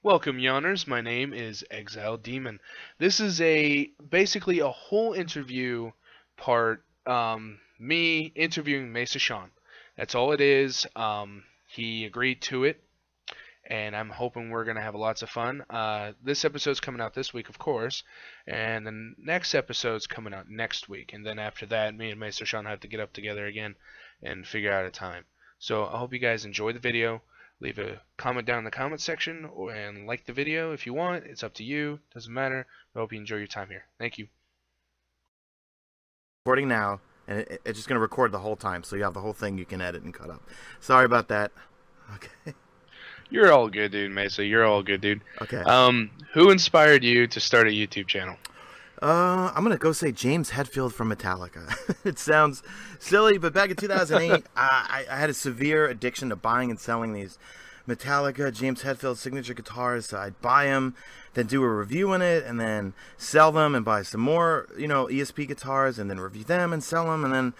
Welcome, Yawners. My name is Exile Demon. This is basically a whole interview part. Me interviewing MesaSean. That's all it is. He agreed to it, and I'm hoping we're gonna have lots of fun. This episode's coming out this week, of course, and the next episode's coming out next week. And then after that, me and MesaSean have to get up together again and figure out a time. So I hope you guys enjoy the video. Leave a comment down in the comment section and like the video if you want. It's up to you. Doesn't matter. I hope you enjoy your time here. Thank you. Recording now, and it's just going to record the whole time, so you have the whole thing you can edit and cut up. Sorry about that. Okay. You're all good, dude, Mesa. You're all good, dude. Okay. Who inspired you to start a YouTube channel? I'm going to go say James Hetfield from Metallica. It sounds silly, but back in 2008, I had a severe addiction to buying and selling these Metallica, James Hetfield signature guitars. So I'd buy them, then do a review on it, and then sell them and buy some more, ESP guitars, and then review them and sell them. And then,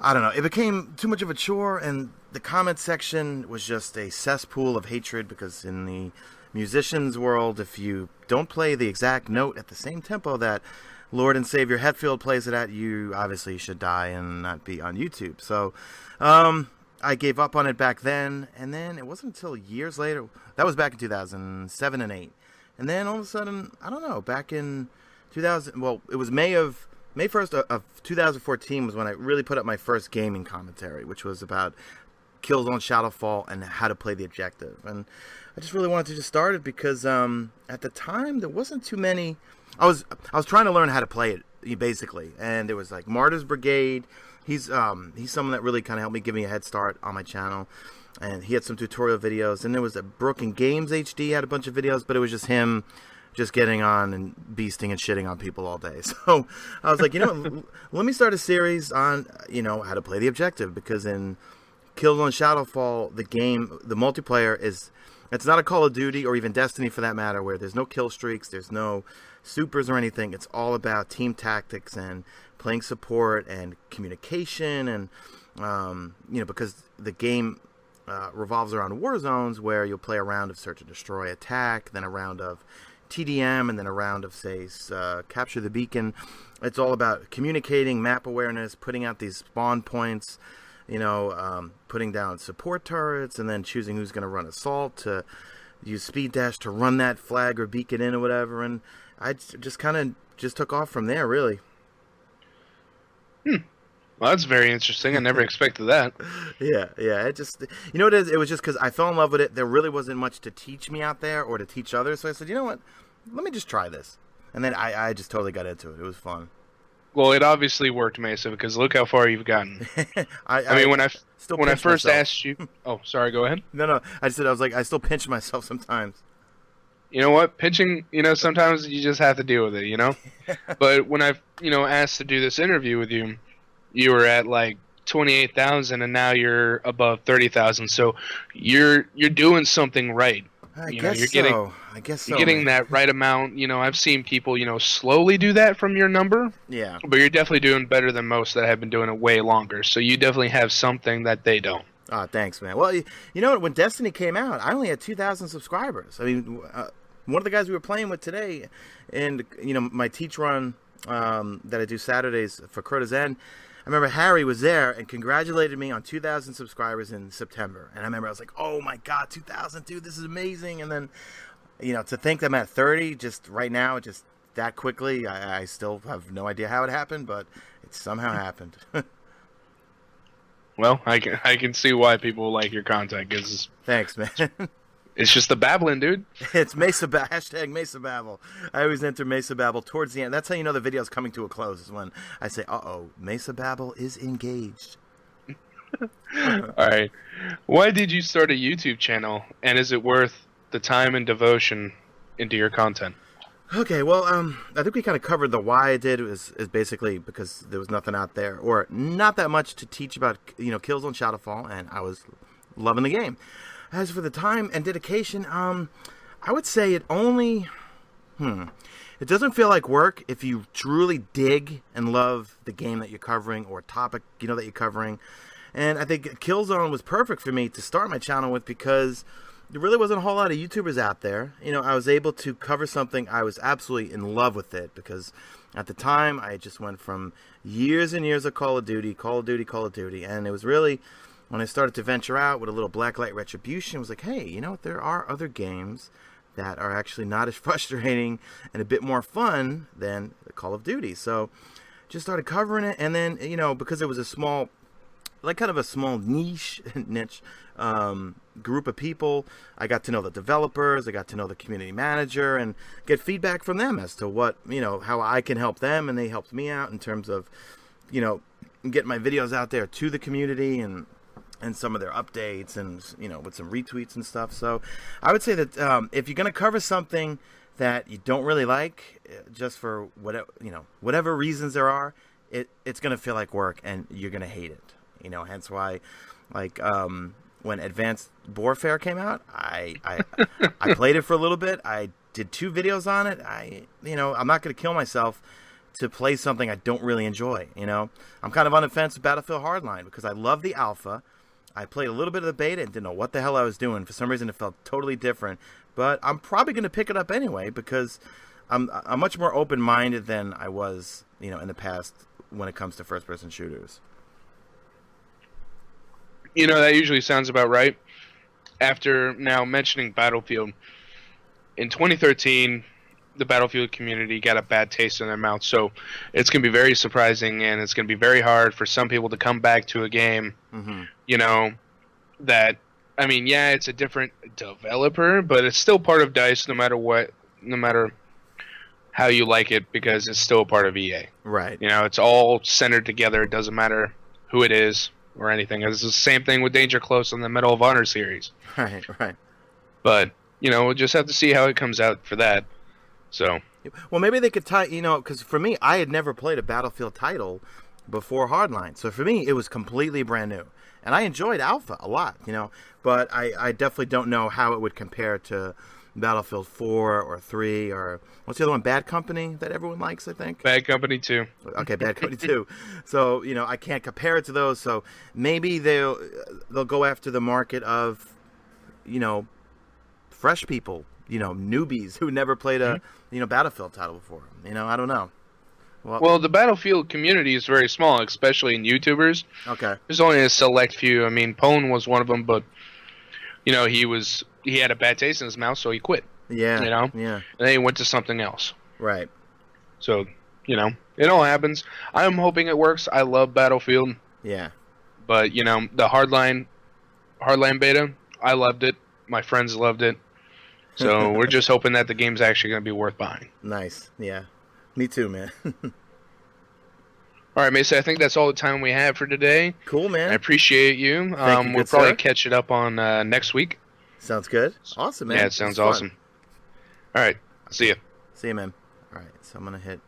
I don't know, it became too much of a chore, and the comment section was just a cesspool of hatred because in the musician's world, if you don't play the exact note at the same tempo that Lord and Savior Hetfield plays it at, you obviously should die and not be on YouTube. So I gave up on it back then, and then it wasn't until years later, that was back in 2007 and 8, and then all of a sudden, I don't know, back in 2000, well, it was May 1st of 2014 was when I really put up my first gaming commentary, which was about Killzone Shadowfall and how to play the objective. And I just really wanted to just start it because at the time there wasn't too many. I was trying to learn how to play it basically, and there was like Martyr's Brigade. He's someone that really kind of helped me, give me a head start on my channel, and he had some tutorial videos. And there was a Broken Games HD had a bunch of videos, but it was just him just getting on and beasting and shitting on people all day. So I was like, let me start a series on how to play the objective, because in Killzone Shadowfall, the game, the multiplayer it's not a Call of Duty or even Destiny for that matter, where there's no kill streaks, there's no supers or anything. It's all about team tactics and playing support and communication, and because the game revolves around war zones where you'll play a round of search and destroy attack, then a round of TDM, and then a round of, say, capture the beacon. It's all about communicating, map awareness, putting out these spawn points, putting down support turrets, and then choosing who's going to run assault, to use speed dash to run that flag or beacon in or whatever. And I just kind of just took off from there, really. Well, that's very interesting. I never expected that. Yeah. It just, what it is? It was just because I fell in love with it. There really wasn't much to teach me out there or to teach others. So I said, you know what? Let me just try this. And then I just totally got into it. It was fun. Well, it obviously worked, Mesa, because look how far you've gotten. I mean, when I first asked you... Oh, sorry, go ahead. No. I was like, I still pinch myself sometimes. You know what? Pinching, sometimes you just have to deal with it, But when I, asked to do this interview with you, you were at like 28,000, and now you're above 30,000. So you're doing something right. I guess so. You're getting that right amount. I've seen people, slowly do that from your number. Yeah. But you're definitely doing better than most that have been doing it way longer. So you definitely have something that they don't. Oh, thanks, man. Well, you know what? When Destiny came out, I only had 2,000 subscribers. I mean, one of the guys we were playing with today, and my teach run that I do Saturdays for Crota's End, I remember Harry was there and congratulated me on 2,000 subscribers in September. And I remember I was like, oh my God, 2,000, dude, this is amazing. And then, to think I'm at 30 just right now, just that quickly, I still have no idea how it happened, but it somehow happened. Well, I can see why people like your content, because thanks, man. It's just the babbling, dude. It's hashtag Mesa Babble. I always enter Mesa Babble towards the end. That's how you know the video's coming to a close, is when I say, uh-oh, Mesa Babble is engaged. All right. Why did you start a YouTube channel, and is it worth the time and devotion into your content? Okay, well, I think we kind of covered the why I did. Is basically because there was nothing out there, or not that much to teach about, Killzone Shadowfall, and I was loving the game. As for the time and dedication, I would say it only... It doesn't feel like work if you truly dig and love the game that you're covering, or topic, that you're covering. And I think Killzone was perfect for me to start my channel with, because there really wasn't a whole lot of YouTubers out there. I was able to cover something I was absolutely in love with it because at the time I just went from years and years of Call of Duty, and it was really when I started to venture out with a little Blacklight Retribution. It was like, hey, there are other games that are actually not as frustrating and a bit more fun than Call of Duty. So just started covering it, and then because it was a small, like kind of a small niche group of people, I got to know the developers, I got to know the community manager, and get feedback from them as to what how I can help them, and they helped me out in terms of getting my videos out there to the community and some of their updates and with some retweets and stuff. So I would say that if you're going to cover something that you don't really like, just for whatever reasons there are, it's going to feel like work and you're going to hate it. Hence why, like when Advanced Warfare came out, I played it for a little bit. I did 2 videos on it. I'm not going to kill myself to play something I don't really enjoy. I'm kind of on the fence with Battlefield Hardline because I love the alpha. I played a little bit of the beta and didn't know what the hell I was doing. For some reason, it felt totally different. But I'm probably going to pick it up anyway because I'm much more open-minded than I was, in the past when it comes to first-person shooters. That usually sounds about right. After now mentioning Battlefield, in 2013, the Battlefield community got a bad taste in their mouth. So it's going to be very surprising, and it's going to be very hard for some people to come back to a game, that, I mean, yeah, it's a different developer, but it's still part of DICE no matter how you like it, because it's still a part of EA. Right. It's all centered together. It doesn't matter who it is or anything. It's the same thing with Danger Close in the Medal of Honor series. Right. But, we'll just have to see how it comes out for that. So, well, maybe they could tie, because for me, I had never played a Battlefield title before Hardline. So for me, it was completely brand new. And I enjoyed Alpha a lot, but I definitely don't know how it would compare to Battlefield 4 or 3 or what's the other one? Bad Company that everyone likes, I think. Bad Company 2. Okay, Bad Company 2. So, I can't compare it to those. So maybe they'll go after the market of, fresh people, newbies who never played a, Battlefield title before. I don't know. Well, the Battlefield community is very small, especially in YouTubers. Okay. There's only a select few. I mean, Pone was one of them, but he had a bad taste in his mouth, so he quit. Yeah. Yeah. And then he went to something else. Right. So, it all happens. I'm hoping it works. I love Battlefield. Yeah. But, the Hardline beta, I loved it. My friends loved it. So we're just hoping that the game's actually going to be worth buying. Nice. Yeah. Me too, man. All right, Mesa, I think that's all the time we have for today. Cool, man. I appreciate you. Thank you, we'll probably catch it up on next week. Sounds good. Awesome, man. Yeah, it sounds awesome. All right. See you. See you, man. All right, so I'm going to hit